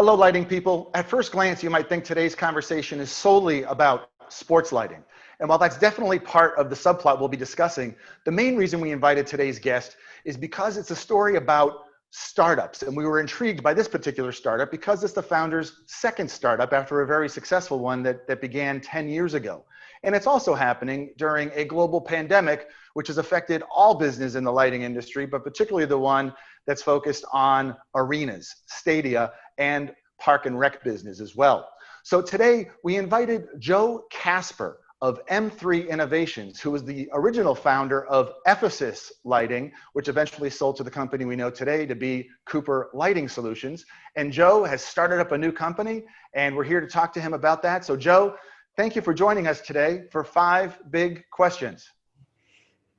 Hello, lighting people. At first glance, you might think today's conversation is solely about sports lighting. And while that's definitely part of the subplot we'll be discussing, the main reason we invited today's guest is because it's a story about startups. And we were intrigued by this particular startup because it's the founder's second startup after a very successful one that began 10 years ago. And it's also happening during a global pandemic, which has affected all business in the lighting industry, but particularly the one that's focused on arenas, stadia, and park and rec business as well. So today we invited Joe Casper of M3 Innovations, who was the original founder of Ephesus Lighting, which eventually sold to the company we know today to be Cooper Lighting Solutions. And Joe has started up a new company, and we're here to talk to him about that. So Joe, thank you for joining us today for 5 big questions.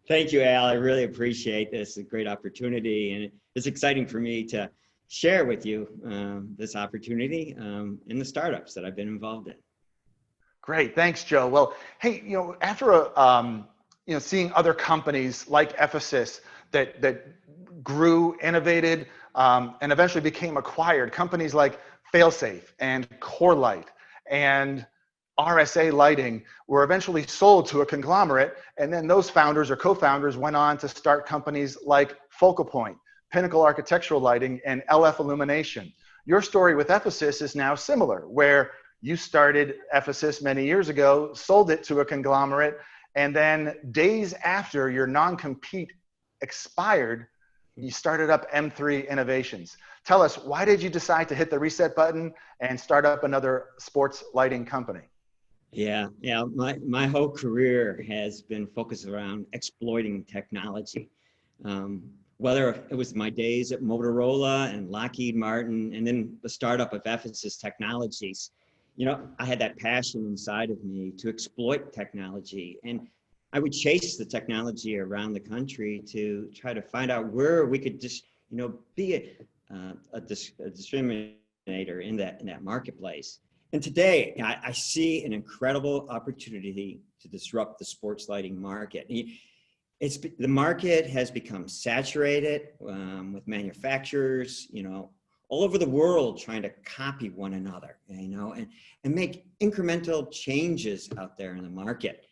Thank you, Al. I really appreciate this. It's a great opportunity, and it's exciting for me to share with you this opportunity in the startups that I've been involved in. Great, thanks, Joe. Well, hey, after seeing other companies like Ephesus that grew, innovated, and eventually became acquired, companies like Failsafe and Corelight and RSA Lighting were eventually sold to a conglomerate, and then those founders or co-founders went on to start companies like Focal Point, Pinnacle Architectural Lighting, and LF Illumination. Your story with Ephesus is now similar, where you started Ephesus many years ago, sold it to a conglomerate, and then days after your non-compete expired, you started up M3 Innovations. Tell us, why did you decide to hit the reset button and start up another sports lighting company? Yeah. My whole career has been focused around exploiting technology. Whether it was my days at Motorola and Lockheed Martin, and then the startup of Ephesus Technologies, I had that passion inside of me to exploit technology, and I would chase the technology around the country to try to find out where we could just, be a discriminator in that marketplace. And today, I see an incredible opportunity to disrupt the sports lighting market. The market has become saturated with manufacturers, all over the world trying to copy one another, and make incremental changes out there in the market.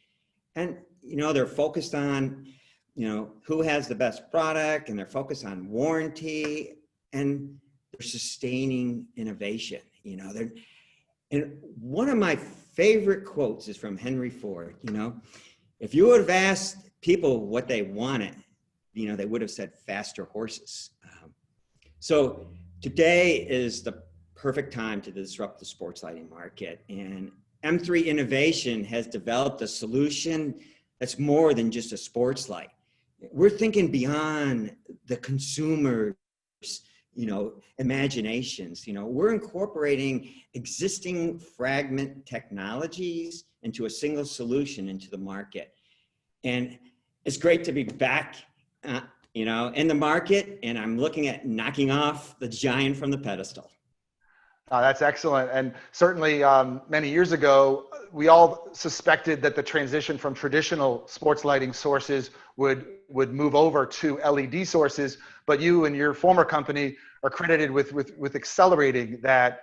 And, they're focused on, who has the best product, and they're focused on warranty, and they're sustaining innovation, And one of my favorite quotes is from Henry Ford, if you would have asked people what they wanted, they would have said faster horses. So today is the perfect time to disrupt the sports lighting market. And M3 Innovation has developed a solution that's more than just a sports light. We're thinking beyond the consumer's imaginations. We're incorporating existing fragment technologies into a single solution into the market. And it's great to be back, in the market, and I'm looking at knocking off the giant from the pedestal. That's excellent. And certainly many years ago, we all suspected that the transition from traditional sports lighting sources would move over to LED sources, but you and your former company are credited with accelerating that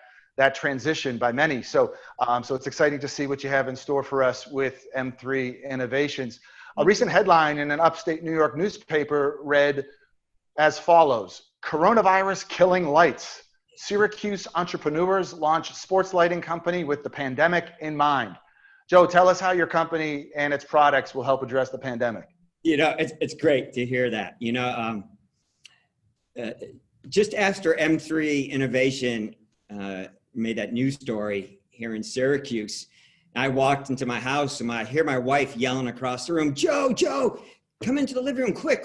transition by many. So it's exciting to see what you have in store for us with M3 Innovations. A recent headline in an upstate New York newspaper read as follows: "Coronavirus killing lights. Syracuse entrepreneurs launch sports lighting company with the pandemic in mind." Joe, tell us how your company and its products will help address the pandemic. It's great to hear that. Just after M3 Innovation made that news story here in Syracuse, I walked into my house and I hear my wife yelling across the room, Joe, come into the living room, quick.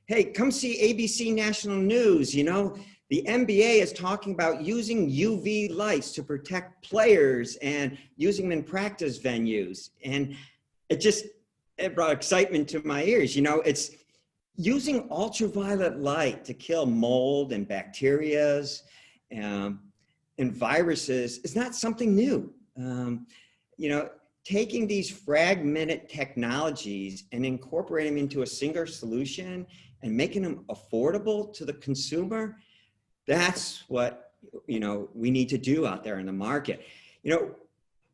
Hey, come see ABC National News. The NBA is talking about using UV lights to protect players and using them in practice venues. And it brought excitement to my ears. It's using ultraviolet light to kill mold and bacterias and viruses is not something new. Taking these fragmented technologies and incorporating them into a single solution and making them affordable to the consumer, that's what we need to do out there in the market.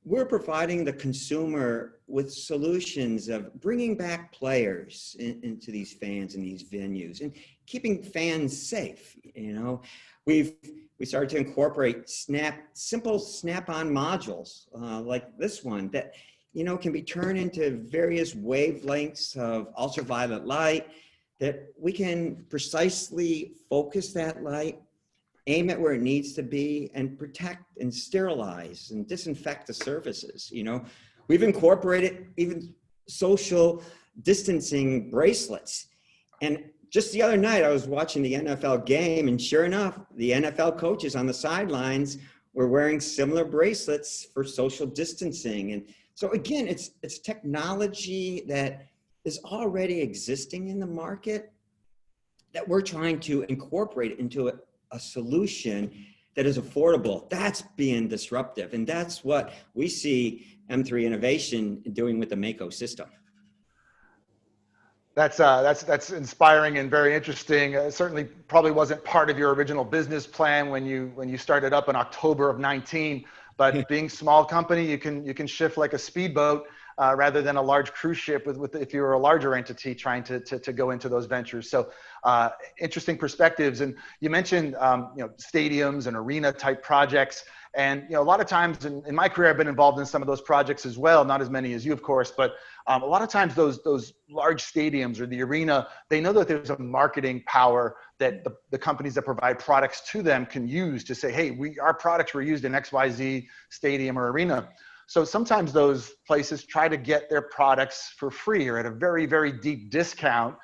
We're providing the consumer with solutions of bringing back players into these fans and these venues and keeping fans safe. We started to incorporate simple snap-on modules like this one that can be turned into various wavelengths of ultraviolet light, that we can precisely focus that light, aim it where it needs to be, and protect and sterilize and disinfect the surfaces. We've incorporated even social distancing bracelets. And just the other night, I was watching the NFL game, and sure enough, the NFL coaches on the sidelines were wearing similar bracelets for social distancing. And so again, it's technology that is already existing in the market that we're trying to incorporate into a solution that is affordable. That's being disruptive. And that's what we see M3 Innovation doing with the Mako system. That's inspiring and very interesting. Certainly probably wasn't part of your original business plan when you started up in October of 19, but being small company, you can shift like a speedboat rather than a large cruise ship with if you're a larger entity trying to go into those ventures. So interesting perspectives. And you mentioned stadiums and arena type projects. And a lot of times in my career, I've been involved in some of those projects as well. Not as many as you, of course, but a lot of times those large stadiums or the arena, they know that there's a marketing power that the companies that provide products to them can use to say, hey, our products were used in XYZ stadium or arena. So sometimes those places try to get their products for free or at a very, very deep discount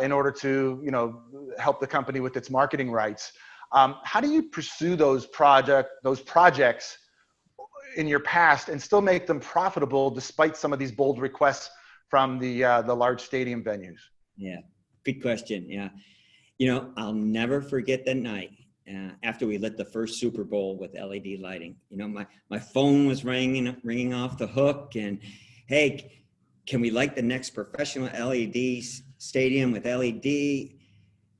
in order to help the company with its marketing rights. How do you pursue those projects in your past and still make them profitable despite some of these bold requests from the large stadium venues? Yeah, good question. Yeah, I'll never forget that night after we lit the first Super Bowl with LED lighting. My phone was ringing off the hook, and hey, can we light the next professional LED stadium with LED?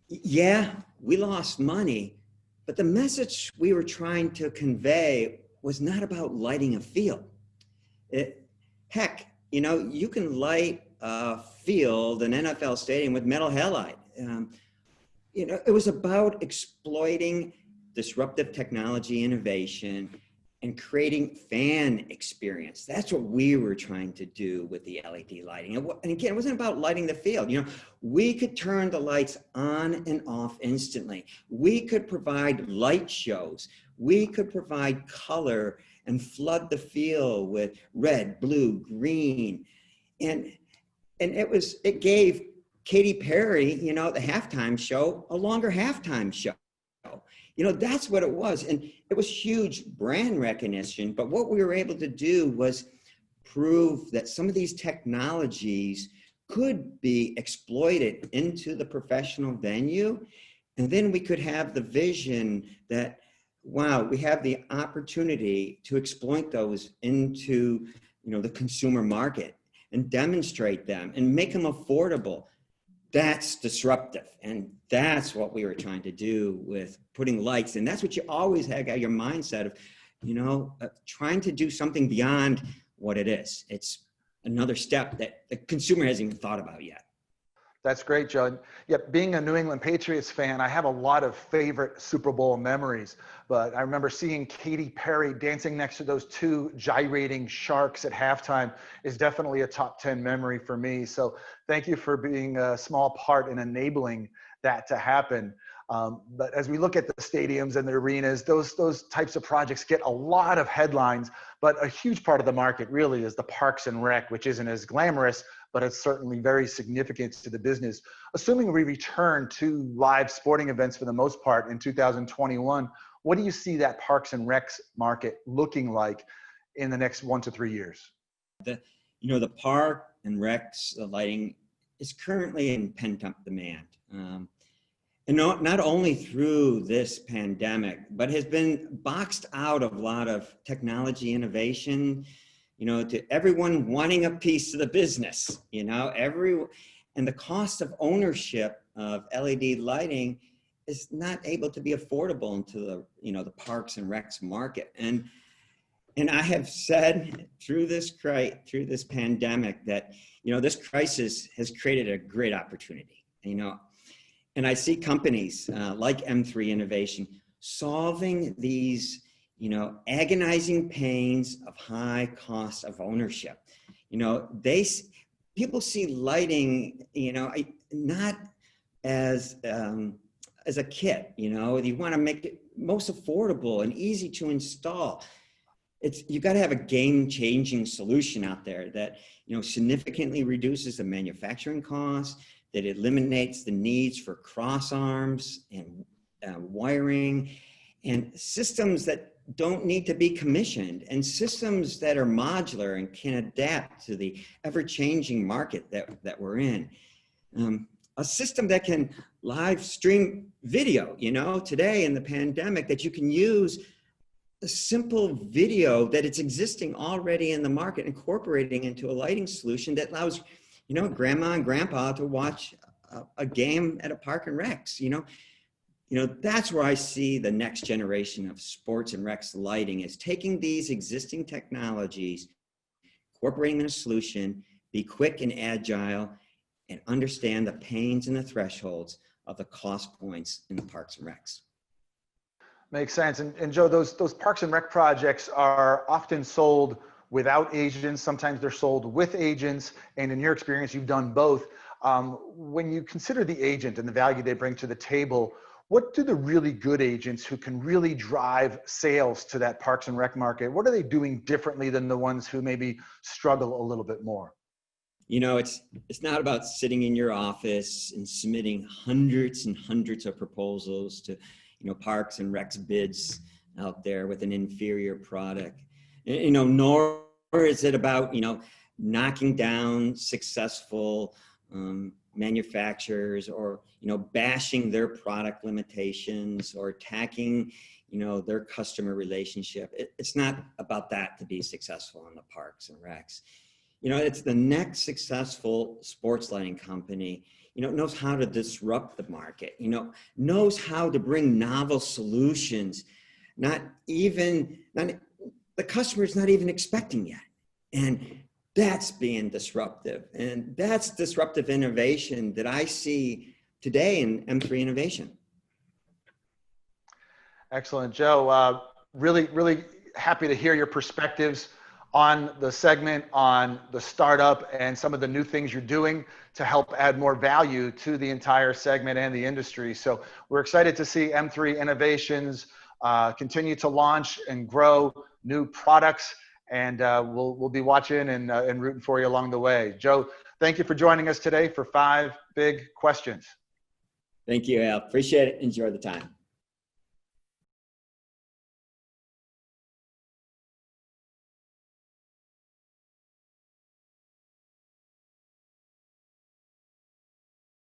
Yeah, we lost money. But the message we were trying to convey was not about lighting a field. Heck, you can light a field, an NFL stadium, with metal halide. It was about exploiting disruptive technology innovation and creating fan experience. That's what we were trying to do with the LED lighting. And again, it wasn't about lighting the field. We could turn the lights on and off instantly. We could provide light shows. We could provide color and flood the field with red, blue, green. And it gave Katy Perry, the halftime show, a longer halftime show. That's what it was. And it was huge brand recognition. But what we were able to do was prove that some of these technologies could be exploited into the professional venue. And then we could have the vision that, wow, we have the opportunity to exploit those into, the consumer market and demonstrate them and make them affordable. That's disruptive. And that's what we were trying to do with putting lights. And that's what you always had your mindset of, trying to do something beyond what it is. It's another step that the consumer hasn't even thought about yet. That's great, Joe. Yep, being a New England Patriots fan, I have a lot of favorite Super Bowl memories. But I remember seeing Katy Perry dancing next to those two gyrating sharks at halftime is definitely a top 10 memory for me. So thank you for being a small part in enabling that to happen. But as we look at the stadiums and the arenas, those types of projects get a lot of headlines, but a huge part of the market really is the parks and rec, which isn't as glamorous, but it's certainly very significant to the business. Assuming we return to live sporting events for the most part in 2021, what do you see that parks and recs market looking like in the next 1 to 3 years? The park and recs, the lighting is currently in pent-up demand. And not only through this pandemic, but has been boxed out of a lot of technology innovation, to everyone wanting a piece of the business, and the cost of ownership of LED lighting is not able to be affordable into the, the parks and recs market. And I have said through this pandemic that, this crisis has created a great opportunity, and I see companies like M3 Innovation solving these, agonizing pains of high cost of ownership. People see lighting, not as a kit. You want to make it most affordable and easy to install. You got to have a game-changing solution out there that significantly reduces the manufacturing costs, that eliminates the needs for cross arms and wiring, and systems that don't need to be commissioned, and systems that are modular and can adapt to the ever-changing market that we're in. A system that can live stream video, today in the pandemic, that you can use a simple video that it's existing already in the market, incorporating into a lighting solution that allows, grandma and grandpa to watch a game at a park and recs. That's where I see the next generation of sports and recs lighting, is taking these existing technologies, incorporating in a solution, be quick and agile, and understand the pains and the thresholds of the cost points in the parks and recs. Makes sense. And Joe, those parks and rec projects are often sold without agents. Sometimes they're sold with agents. And in your experience, you've done both. When you consider the agent and the value they bring to the table, what do the really good agents who can really drive sales to that parks and rec market, what are they doing differently than the ones who maybe struggle a little bit more? It's not about sitting in your office and submitting hundreds and hundreds of proposals to parks and recs bids out there with an inferior product. Nor is it about, knocking down successful manufacturers, or, bashing their product limitations, or attacking, their customer relationship. It's not about that to be successful in the parks and recs. It's the next successful sports lighting company, knows how to disrupt the market, knows how to bring novel solutions, the customer's not even expecting yet. And that's being disruptive. And that's disruptive innovation that I see today in M3 Innovation. Excellent, Joe. Really, really happy to hear your perspectives on the segment, on the startup, and some of the new things you're doing to help add more value to the entire segment and the industry. So we're excited to see M3 Innovations continue to launch and grow new products, and we'll be watching and rooting for you along the way. Joe, thank you for joining us today for 5 Big Questions. Thank you, Al. Appreciate it. Enjoy the time.